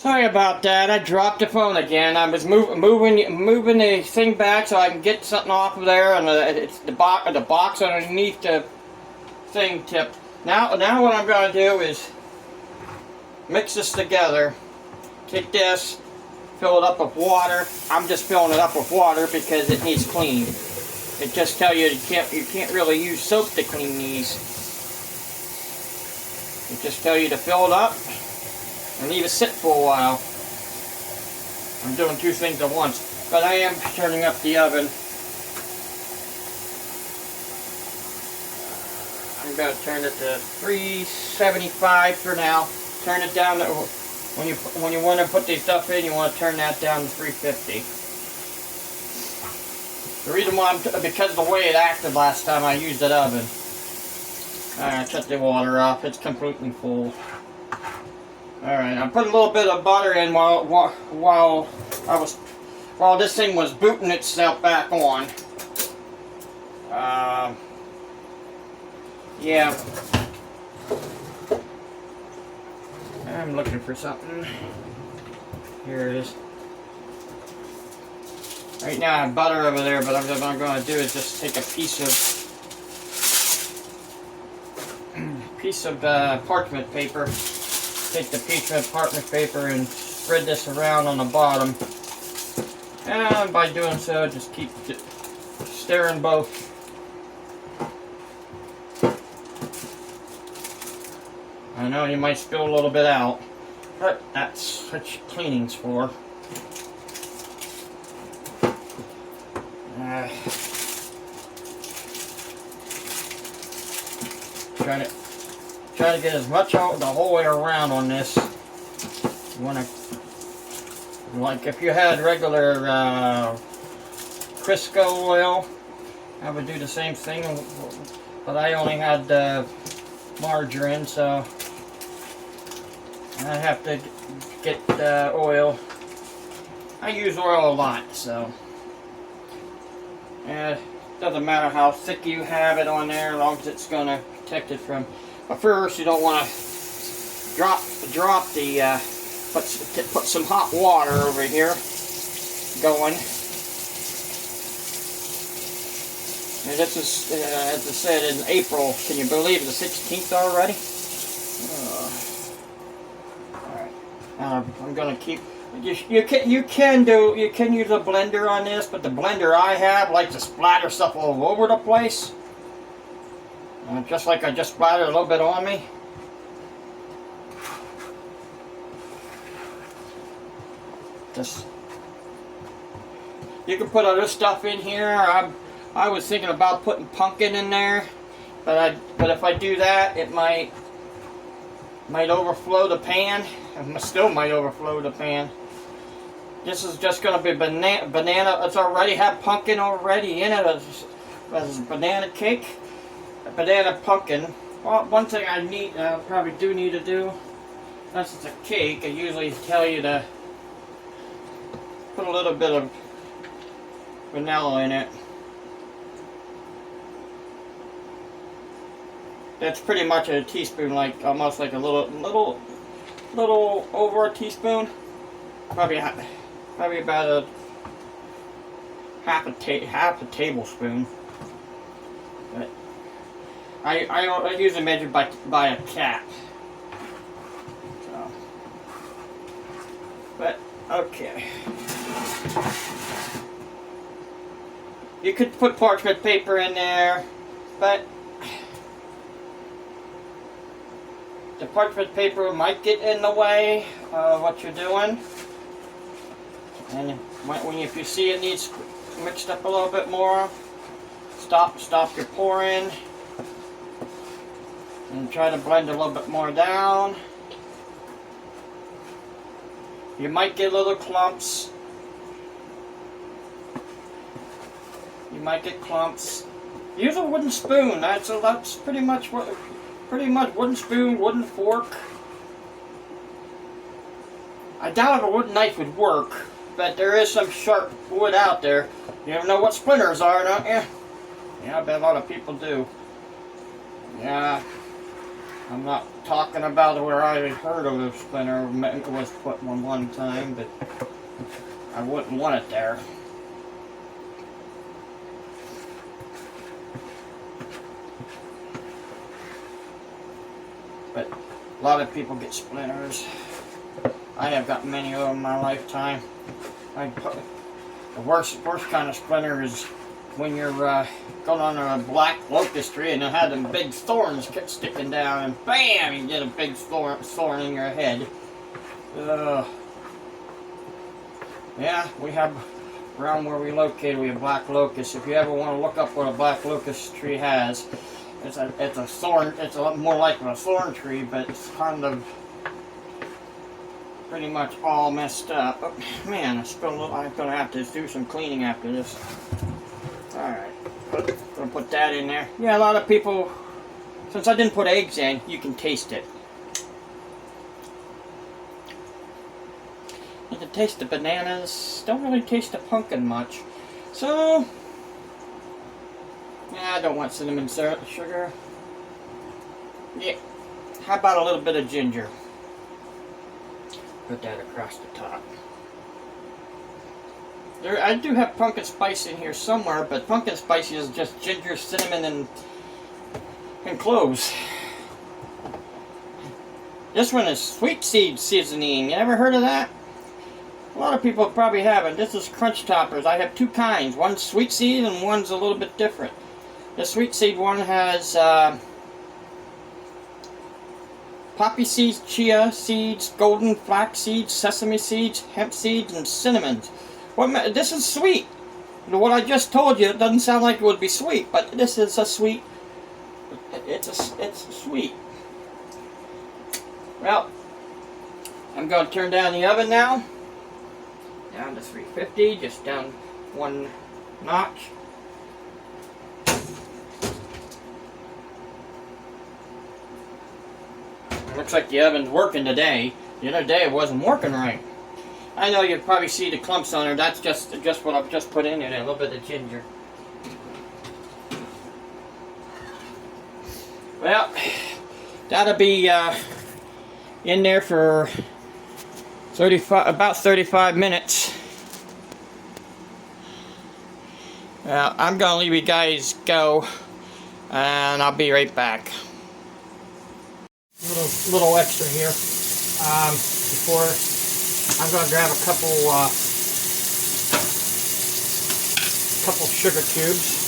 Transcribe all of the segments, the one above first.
Sorry about that. I dropped the phone again. I was moving the thing back so I can get something off of there, and it's the box underneath the thing tipped. Now what I'm going to do is mix this together. Take this, fill it up with water. I'm just filling it up with water because it needs cleaned. It just tells you you can't really use soap to clean these. It just tells you to fill it up and leave it sit for a while. I'm doing two things at once, but I am turning up the oven. I'm going to turn it to 375 for now. Turn it down to, when you want to put this stuff in, you want to turn that down to 350. The reason why because of the way it acted last time I used that oven. Alright, shut the water off. It's completely full. Alright, I put a little bit of butter in while this thing was booting itself back on. Yeah. I'm looking for something. Here it is. Right now I have butter over there, but what I'm going to do is just take a piece of parchment paper. Take the piece of parchment paper and spread this around on the bottom. And by doing so, just keep stirring both. I know you might spill a little bit out, but that's what cleaning's for. Try to get as much out the whole way around on this. You want to, like if you had regular Crisco oil, I would do the same thing, but I only had margarine, so I have to get oil. I use oil a lot, so doesn't matter how thick you have it on there, as long as it's going to protect it from. But first, you don't want to drop the put some hot water over here going. And this is, as I said, in April. Can you believe the 16th already? Alright. I'm gonna keep. You can use a blender on this, but the blender I have likes to splatter stuff all over the place. Just like I just splattered a little bit on me. You can put other stuff in here. I was thinking about putting pumpkin in there, but if I do that, it might overflow the pan. It still might overflow the pan. This is just going to be banana. It's already had pumpkin already in it as a banana cake, a banana pumpkin. Well, one thing I probably do need to do, since it's a cake, I usually tell you to put a little bit of vanilla in it. That's pretty much a teaspoon, like almost like a little over a teaspoon. Probably about a half a tablespoon. But I usually measure by a cap. So, but okay. You could put parchment paper in there, but the parchment paper might get in the way of what you're doing. And if you see it needs mixed up a little bit more, stop your pouring and try to blend a little bit more down. You might get little clumps. Use a wooden spoon. That's pretty much wooden spoon, wooden fork. I doubt if a wooden knife would work, but there is some sharp wood out there. You never know what splinters are, don't you? Yeah, I bet a lot of people do. Yeah. I'm not talking about where I heard of a splinter was put one time, but I wouldn't want it there. But a lot of people get splinters. I have got many of them in my lifetime. The worst kind of splinter is when you're going on a black locust tree and it had them big thorns kept sticking down, and bam, you get a big thorn in your head. Yeah, we have around where we located, we have black locust. If you ever want to look up what a black locust tree has, it's a thorn. It's a lot more like a thorn tree, but it's kind of pretty much all messed up. Oh, man, I'm gonna have to do some cleaning after this. All right, gonna put that in there. Yeah, a lot of people, since I didn't put eggs in, you can taste it. You can taste the bananas. Don't really taste the pumpkin much. So, yeah, I don't want cinnamon sugar. Yeah, how about a little bit of ginger? Put that across the top. I do have pumpkin spice in here somewhere, but pumpkin spice is just ginger, cinnamon, and cloves. This one is sweet seed seasoning. You ever heard of that? A lot of people probably haven't. This is crunch toppers. I have two kinds. One's sweet seed and one's a little bit different. The sweet seed one has poppy seeds, chia seeds, golden flax seeds, sesame seeds, hemp seeds, and cinnamon. This is sweet. What I just told you, it doesn't sound like it would be sweet, but this is a sweet. It's sweet. Well, I'm going to turn down the oven now. Down to 350, just down one notch. Looks like the oven's working today. The other day it wasn't working right. I know you probably see the clumps on there. That's just what I've just put in there. A little bit of ginger. Well, that'll be in there for about 35 minutes. Well, I'm gonna leave you guys go, and I'll be right back. Little extra here. Before I'm gonna grab a couple sugar cubes.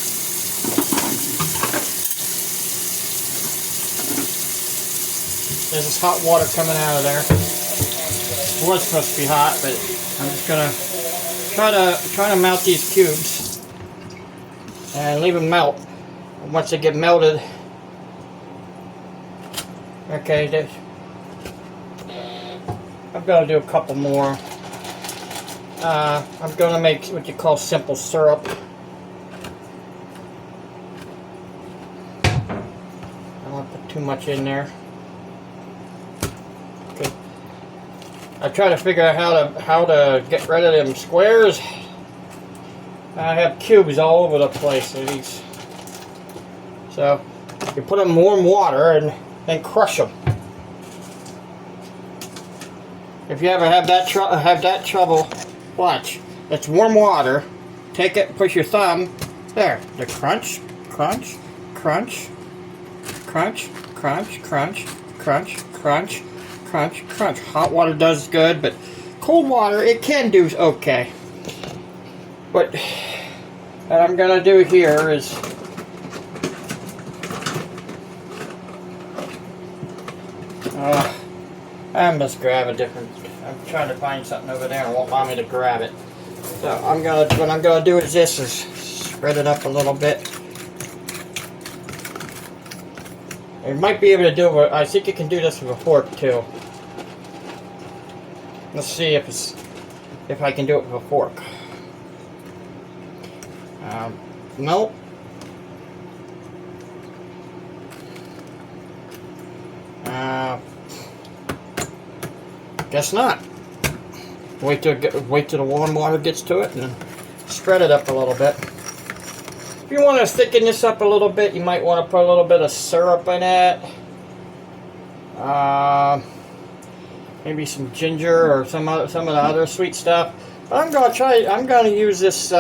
There's this hot water coming out of there. It was supposed to be hot, but I'm just gonna try to melt these cubes and leave them melt. And once they get melted, okay, I'm gonna do a couple more. I'm gonna make what you call simple syrup. I don't want to put too much in there. Okay. I try to figure out how to get rid of them squares. I have cubes all over the place of these. So you put them in warm water and then crush them. If you ever have that trouble, watch. It's warm water. Take it, push your thumb. There. The crunch, crunch, crunch, crunch, crunch, crunch, crunch, crunch, crunch, crunch. Hot water does good, but cold water, it can do okay. But what I'm gonna do here is I must grab a different. I'm trying to find something over there and won't allow me to grab it. So what I'm gonna do is this: is spread it up a little bit. You might be able to do it. I think you can do this with a fork too. Let's see if I can do it with a fork. Nope. Guess not. Wait till the warm water gets to it and spread it up a little bit. If you want to thicken this up a little bit, you might want to put a little bit of syrup in it. maybe some ginger or some of the other sweet stuff. But I'm gonna use this.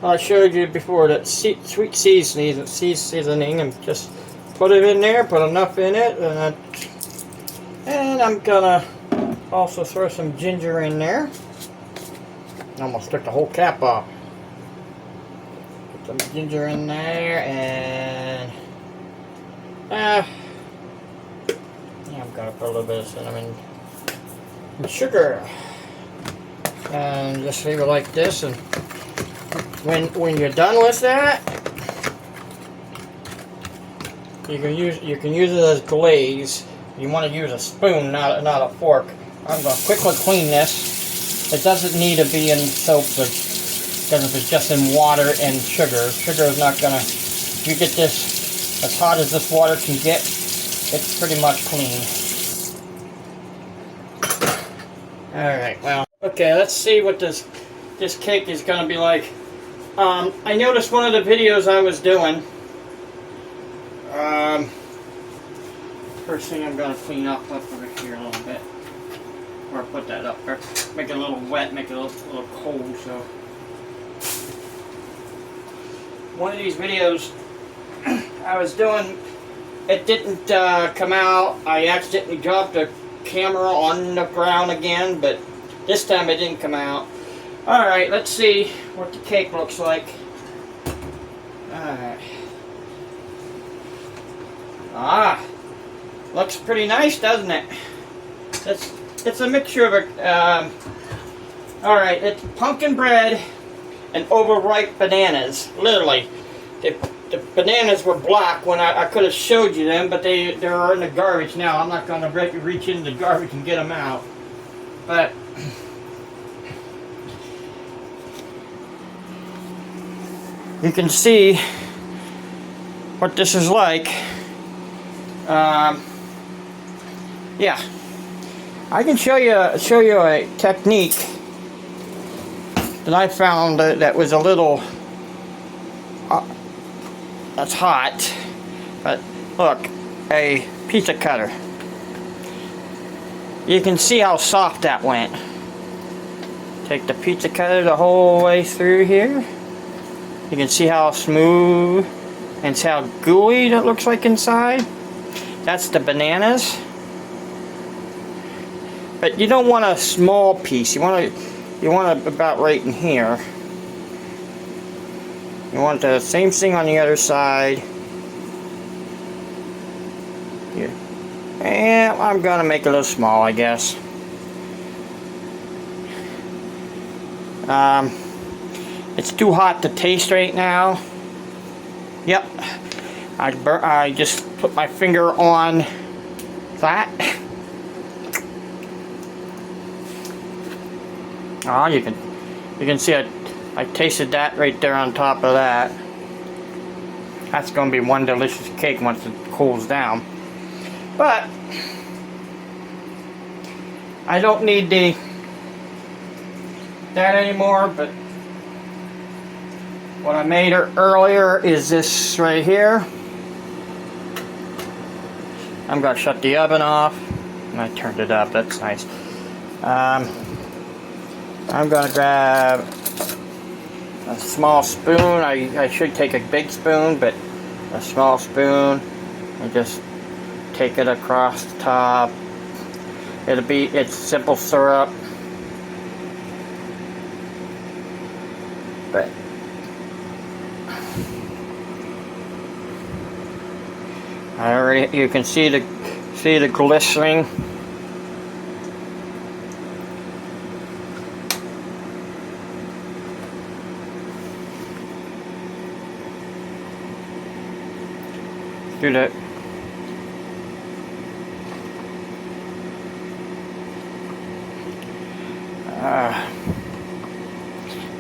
I showed you before, that sweet seasoning, and just put it in there. Put enough in it, and I'm gonna also throw some ginger in there. Almost took the whole cap off. Put some ginger in there, and yeah, I'm gonna put a little bit of cinnamon and sugar, and just leave it like this. And when you're done with that, you can use it as glaze. You want to use a spoon, not a fork. I'm going to quickly clean this. It doesn't need to be in soap, because if it's just in water and sugar is not going to. If you get this as hot as this water can get, it's pretty much clean. All right. Well, okay. Let's see what this cake is going to be like. I noticed one of the videos I was doing. First thing I'm going to clean up over here a little bit. Or put that up there. Make it a little wet, make it a little cold. So, one of these videos I was doing, it didn't come out. I accidentally dropped the camera on the ground again, but this time it didn't come out. Alright, let's see what the cake looks like. Alright. Looks pretty nice, doesn't it? It's a mixture of alright, it's pumpkin bread and overripe bananas. Literally. The bananas were black when I could have showed you them, but they're in the garbage now. I'm not going to reach into the garbage and get them out. But you can see what this is like. Yeah, I can show you a technique that I found that was a little that's hot. But look, a pizza cutter. You can see how soft that went. Take the pizza cutter the whole way through here. You can see how smooth and how gooey that looks like inside. That's the bananas. But you don't want a small piece. You want it about right in here. You want the same thing on the other side. Here. And I'm gonna make it a little small, I guess. It's too hot to taste right now. Yep. I just put my finger on that. Oh, you can see I tasted that right there on top of that. That's going to be one delicious cake once it cools down. But I don't need that anymore. But what I made earlier is this right here. I'm going to shut the oven off. And I turned it up. That's nice. I'm going to grab a small spoon. I should take a big spoon, but a small spoon, and just take it across the top. It's simple syrup, but you can see the glistening. Do that.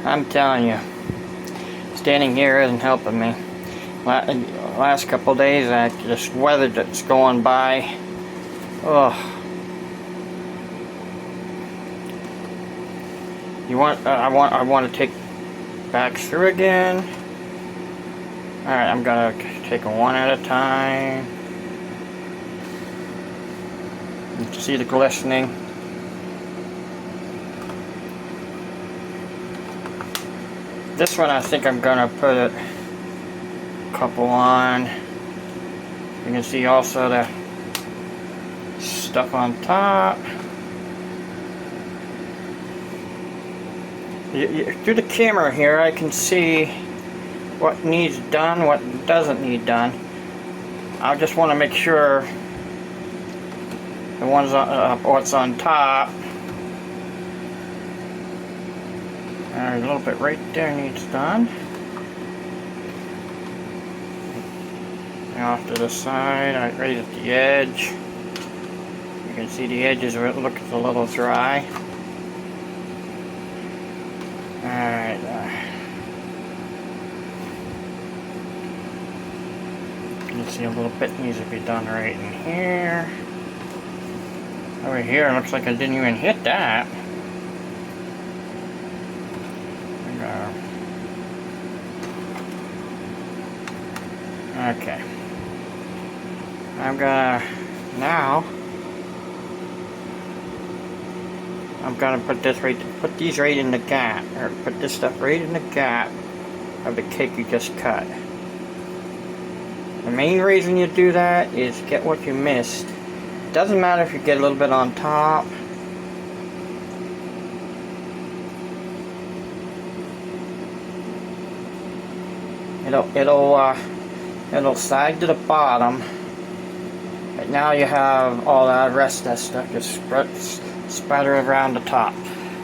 I'm telling you, standing here isn't helping me. Last couple of days, this weather that's going by. Ugh. I want to take back through again. All right, I'm gonna take them one at a time. See the glistening. This one I think I'm gonna put a couple on. You can see also the stuff on top. Through the camera here I can see what needs done, what doesn't need done. I just want to make sure the ones on, what's on top. A little bit right there needs done. And off to the side, right at the edge. You can see the edges look a little dry. Alright. You can see a little bit needs to be done right in here. Over here, it looks like I didn't even hit that. Okay. I'm gonna put these right in the gap, or put this stuff right in the gap of the cake you just cut. The main reason you do that is get what you missed. It doesn't matter if you get a little bit on top. It'll sag to the bottom. But now you have all that rest of that stuff just spatter around the top.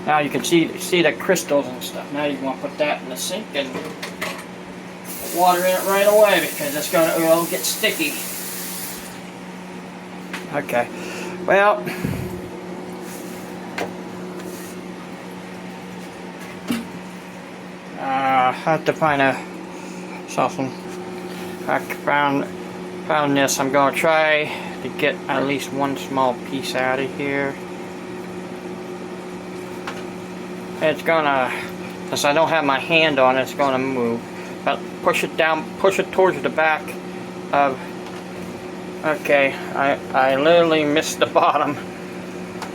Now you can see the crystals and stuff. Now you want to put that in the sink and put water in it right away because it'll get sticky. Okay. Well, I have to find something. I found this. I'm going to try to get at least one small piece out of here. It's gonna, since I don't have my hand on it, it's gonna move. But push it down, push it towards the back of. Okay, I literally missed the bottom.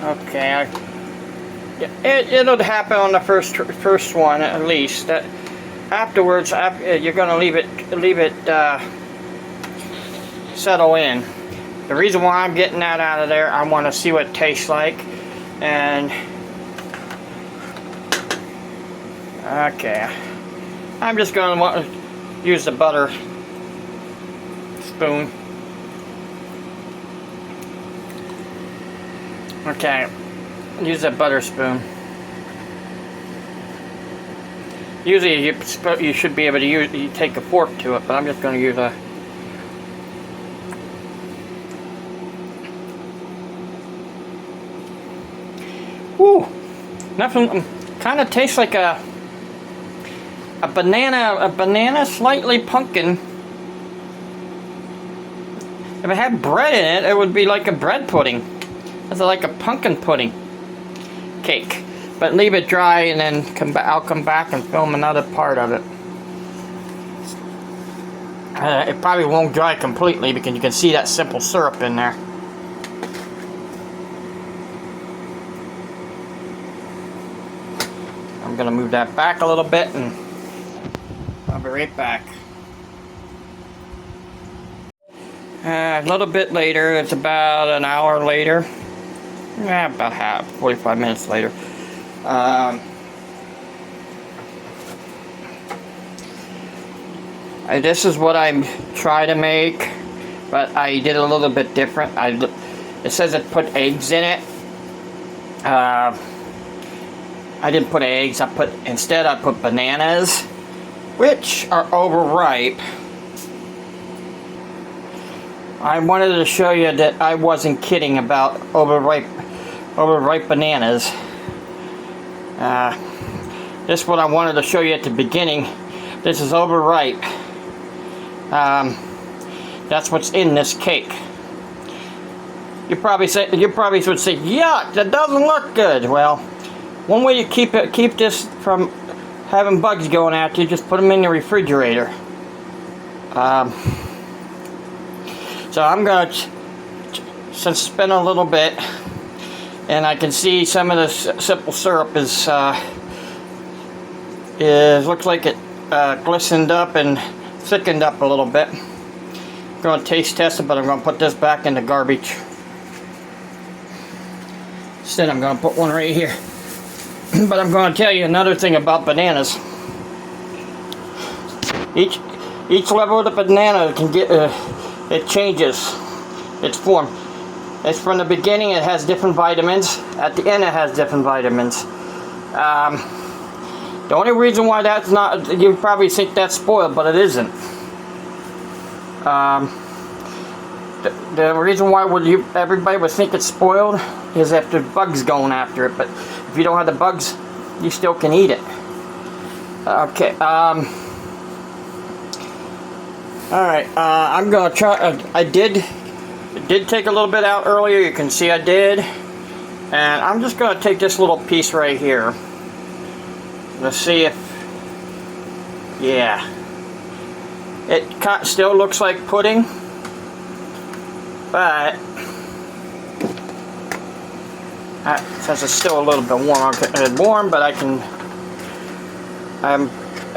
Okay, it'll happen on the first one at least. Afterwards, you're gonna leave it settle in. The reason why I'm getting that out of there, I want to see what it tastes like, and okay, I'm just gonna use the butter spoon. Okay, use that butter spoon. Usually you should be able to you take a fork to it, but I'm just going to use a. Woo! Nothing. Kind of tastes like a banana, slightly pumpkin. If it had bread in it, it would be like a bread pudding. It's like a pumpkin pudding cake. But leave it dry and then I'll come back and film another part of it. It probably won't dry completely because you can see that simple syrup in there. I'm going to move that back a little bit and I'll be right back. A little bit later, it's about an hour later. Yeah, about 45 minutes later. This is what I try to make, but I did a little bit different. It says it put eggs in it. I didn't put eggs. Instead I put bananas, which are overripe. I wanted to show you that I wasn't kidding about overripe bananas. This is what I wanted to show you at the beginning. This is overripe. That's what's in this cake. You probably would say, yuck, that doesn't look good. Well, one way you keep this from having bugs going at you, just put them in the refrigerator. So I'm gonna, since it's been a little bit, and I can see some of the simple syrup is looks like it glistened up and thickened up a little bit. I'm going to taste test it, but I'm going to put this back in the garbage. Instead, I'm going to put one right here. But I'm going to tell you another thing about bananas. Each level of the banana can get it changes its form. It's from the beginning it has different vitamins. At the end it has different vitamins. The only reason why that's not, you probably think that's spoiled, but it isn't. The reason why everybody would think it's spoiled is if there's bugs going after it, but if you don't have the bugs, you still can eat it. Okay. Alright, I'm gonna try. I did take a little bit out earlier. You can see I did, and I'm just gonna take this little piece right here. Let's see if, yeah, it still looks like pudding, but since it's still a little bit warm, but I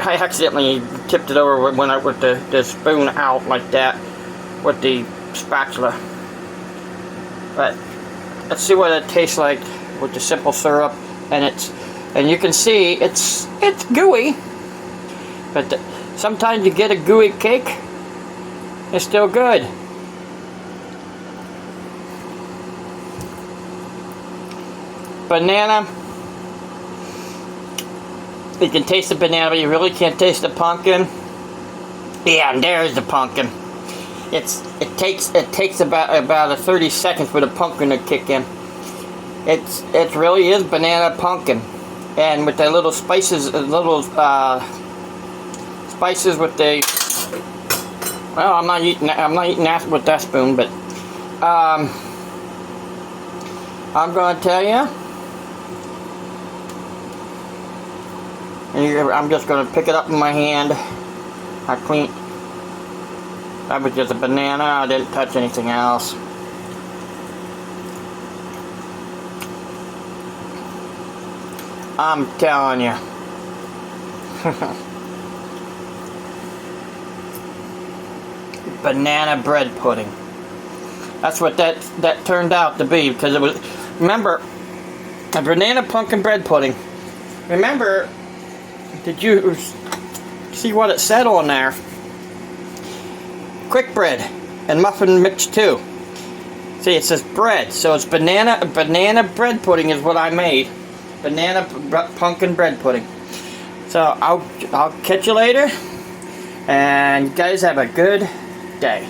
accidentally tipped it over when I with the spoon out like that with the spatula. But let's see what it tastes like with the simple syrup, and you can see it's gooey, but sometimes you get a gooey cake, it's still good. Banana, you can taste the banana, but you really can't taste the pumpkin. Yeah, and there's the pumpkin. It takes about 30 seconds for the pumpkin to kick in. It really is banana pumpkin, and with the little spices, spices with the. Well, I'm not eating that with that spoon, but I'm gonna tell you. And I'm just going to pick it up in my hand. That was just a banana. I didn't touch anything else. I'm telling you. Banana bread pudding. That's what that turned out to be, because it was, remember, a banana pumpkin bread pudding. Remember, did you see what it said on there? Quick bread and muffin mix too. See, it says bread, so it's banana bread pudding is what I made. Banana pumpkin bread pudding. So I'll catch you later, and you guys have a good day.